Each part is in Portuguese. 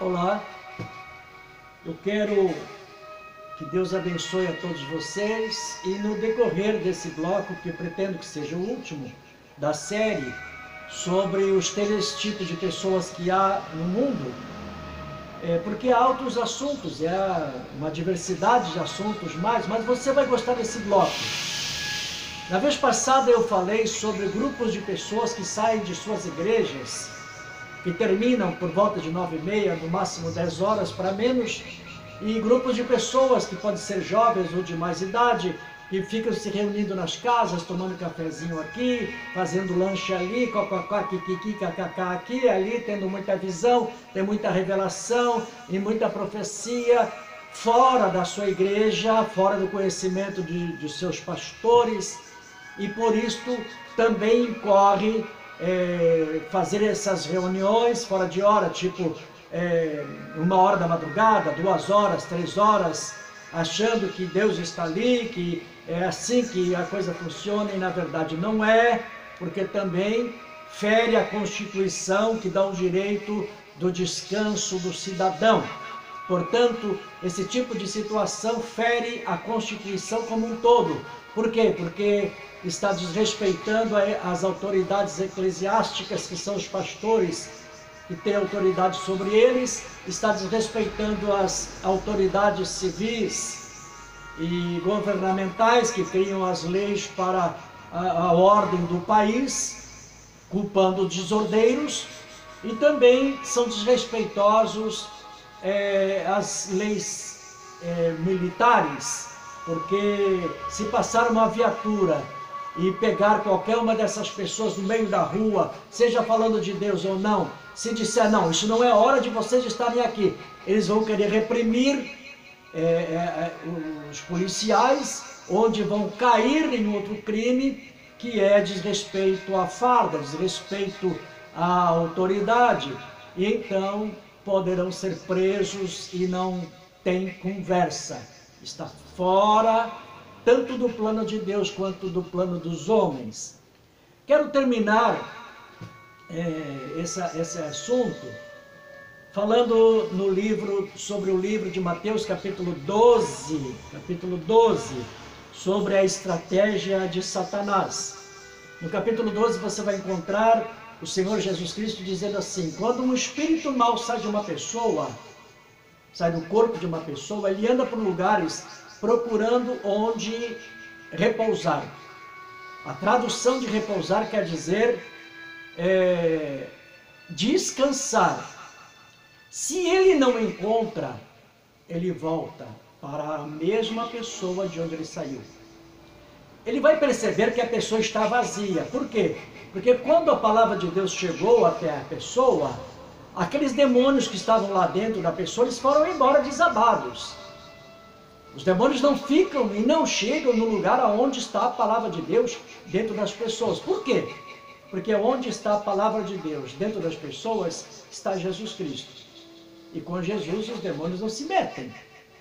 Olá, eu quero que Deus abençoe a todos vocês e no decorrer desse bloco, que eu pretendo que seja o último da série, sobre os três tipos de pessoas que há no mundo, porque há outros assuntos, uma diversidade de assuntos mais, mas você vai gostar desse bloco. Na vez passada eu falei sobre grupos de pessoas que saem de suas igrejas, que terminam por volta de 9h30, no máximo 10 horas para menos, e grupos de pessoas que podem ser jovens ou de mais idade, que ficam se reunindo nas casas, tomando cafezinho aqui, fazendo lanche ali, cococó, kikiki, kkk aqui, ali, tendo muita visão, tem muita revelação e muita profecia, fora da sua igreja, fora do conhecimento de seus pastores, e por isto também incorre fazer essas reuniões fora de hora, tipo 1h da madrugada, 2 horas, 3 horas, achando que Deus está ali, que é assim que a coisa funciona, e na verdade não é, porque também fere a Constituição, que dá o direito do descanso do cidadão. Portanto, esse tipo de situação fere a Constituição como um todo. Por quê? Porque está desrespeitando as autoridades eclesiásticas, que são os pastores, que têm autoridade sobre eles, está desrespeitando as autoridades civis e governamentais, que criam as leis para a ordem do país, culpando os desordeiros, e também são desrespeitosos as leis militares, porque se passar uma viatura e pegar qualquer uma dessas pessoas no meio da rua, seja falando de Deus ou não, se disser, não, isso não é hora de vocês estarem aqui, eles vão querer reprimir os policiais, onde vão cair em outro crime, que é desrespeito à farda, desrespeito à autoridade, e então poderão ser presos e não tem conversa. Está fora tanto do plano de Deus quanto do plano dos homens. Quero terminar esse assunto falando sobre o livro de Mateus, capítulo 12, sobre a estratégia de Satanás. No capítulo 12 você vai encontrar o Senhor Jesus Cristo dizendo assim: quando um espírito mau sai de uma pessoa, sai do corpo de uma pessoa, ele anda por lugares procurando onde repousar. A tradução de repousar quer dizer descansar. Se ele não encontra, ele volta para a mesma pessoa de onde ele saiu. Ele vai perceber que a pessoa está vazia. Por quê? Porque quando a palavra de Deus chegou até a pessoa, aqueles demônios que estavam lá dentro da pessoa, eles foram embora desabados. Os demônios não ficam e não chegam no lugar onde está a palavra de Deus dentro das pessoas. Por quê? Porque onde está a palavra de Deus dentro das pessoas está Jesus Cristo. E com Jesus os demônios não se metem.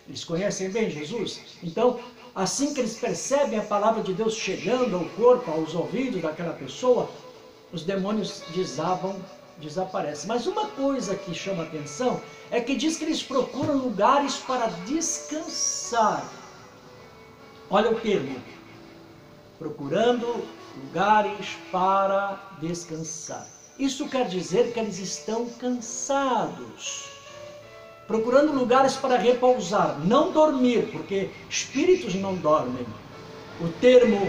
Eles conhecem bem Jesus. Então, assim que eles percebem a palavra de Deus chegando ao corpo, aos ouvidos daquela pessoa, os demônios desaparecem. Mas uma coisa que chama a atenção é que diz que eles procuram lugares para descansar. Olha o termo: procurando lugares para descansar. Isso quer dizer que eles estão cansados. Procurando lugares para repousar, não dormir, porque espíritos não dormem. O termo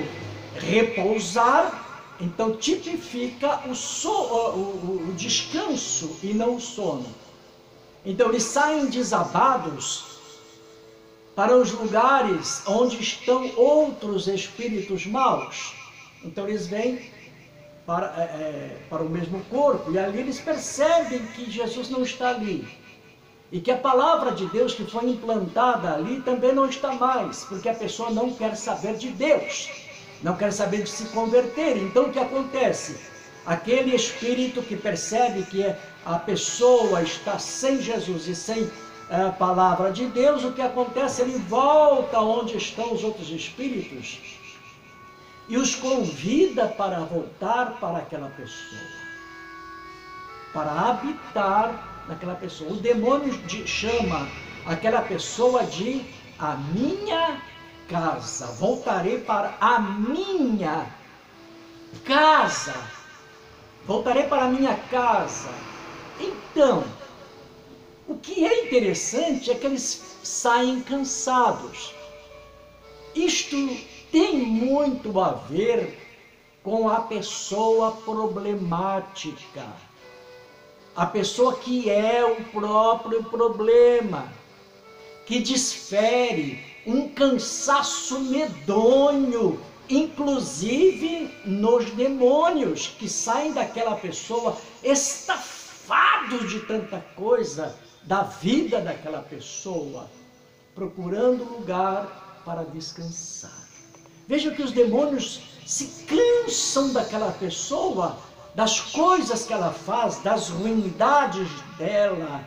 repousar, então, tipifica o descanso e não o sono. Então, eles saem desabados para os lugares onde estão outros espíritos maus. Então, eles vêm para o mesmo corpo, e ali eles percebem que Jesus não está ali. E que a palavra de Deus que foi implantada ali também não está mais, porque a pessoa não quer saber de Deus, não quer saber de se converter. Então o que acontece? Aquele espírito que percebe que a pessoa está sem Jesus e sem a palavra de Deus, o que acontece? Ele volta onde estão os outros espíritos e os convida para voltar para aquela pessoa, para habitar naquela pessoa. O demônio chama aquela pessoa de a minha casa. Voltarei para a minha casa. Voltarei para a minha casa. Então, o que é interessante é que eles saem cansados. Isto tem muito a ver com a pessoa problemática. A pessoa que é o próprio problema, que desfere um cansaço medonho, inclusive nos demônios que saem daquela pessoa estafados de tanta coisa da vida daquela pessoa, procurando lugar para descansar. Veja que os demônios se cansam daquela pessoa, das coisas que ela faz, das ruindades dela,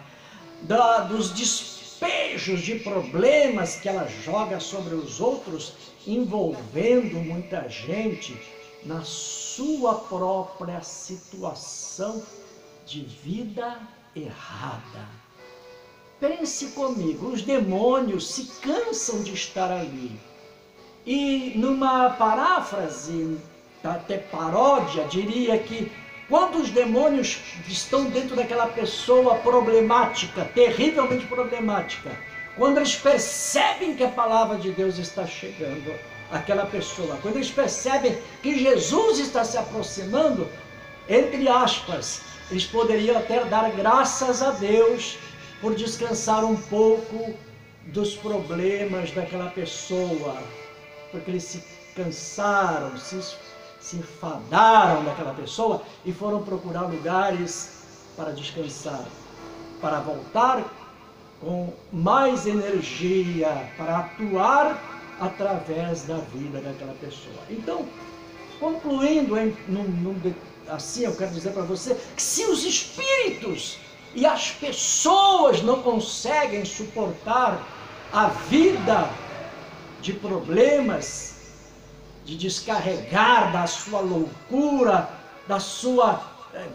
dos despejos de problemas que ela joga sobre os outros, envolvendo muita gente na sua própria situação de vida errada. Pense comigo, os demônios se cansam de estar ali. E numa paráfrase, até paródia, diria que quando os demônios estão dentro daquela pessoa problemática, terrivelmente problemática, quando eles percebem que a palavra de Deus está chegando àquela pessoa, quando eles percebem que Jesus está se aproximando, entre aspas, eles poderiam até dar graças a Deus por descansar um pouco dos problemas daquela pessoa, porque eles se cansaram, se enfadaram daquela pessoa e foram procurar lugares para descansar, para voltar com mais energia, para atuar através da vida daquela pessoa. Então, concluindo, assim eu quero dizer para você, que se os espíritos e as pessoas não conseguem suportar a vida de problemas, de descarregar da sua loucura, da sua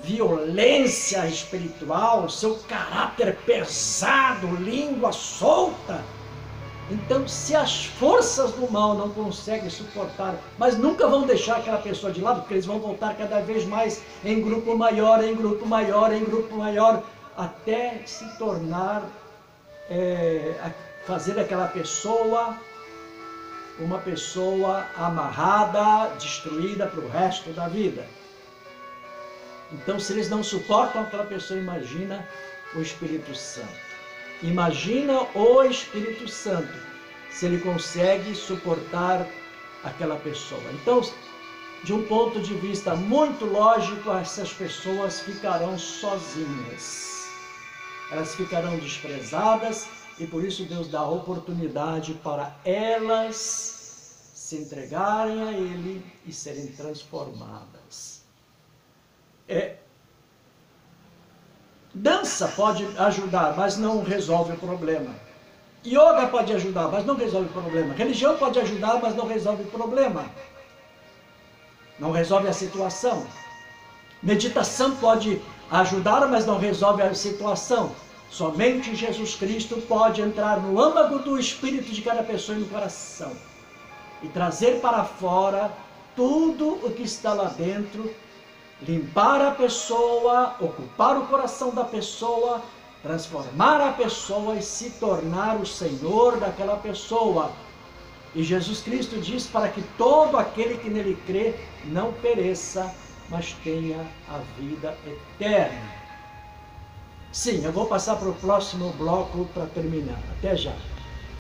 violência espiritual, seu caráter pesado, língua solta. Então, se as forças do mal não conseguem suportar, mas nunca vão deixar aquela pessoa de lado, porque eles vão voltar cada vez mais em grupo maior, em grupo maior, em grupo maior, até se tornar, fazer aquela pessoa uma pessoa amarrada, destruída para o resto da vida. Então, se eles não suportam aquela pessoa, imagina o Espírito Santo. Imagina o Espírito Santo, se ele consegue suportar aquela pessoa. Então, de um ponto de vista muito lógico, essas pessoas ficarão sozinhas. Elas ficarão desprezadas e por isso Deus dá a oportunidade para elas se entregarem a Ele e serem transformadas. Dança pode ajudar, mas não resolve o problema. Yoga pode ajudar, mas não resolve o problema. Religião pode ajudar, mas não resolve o problema. Não resolve a situação. Meditação pode ajudar, mas não resolve a situação. Somente Jesus Cristo pode entrar no âmago do espírito de cada pessoa e no coração e trazer para fora tudo o que está lá dentro, limpar a pessoa, ocupar o coração da pessoa, transformar a pessoa e se tornar o Senhor daquela pessoa. E Jesus Cristo diz para que todo aquele que nele crê não pereça, mas tenha a vida eterna. Sim, eu vou passar para o próximo bloco para terminar. Até já.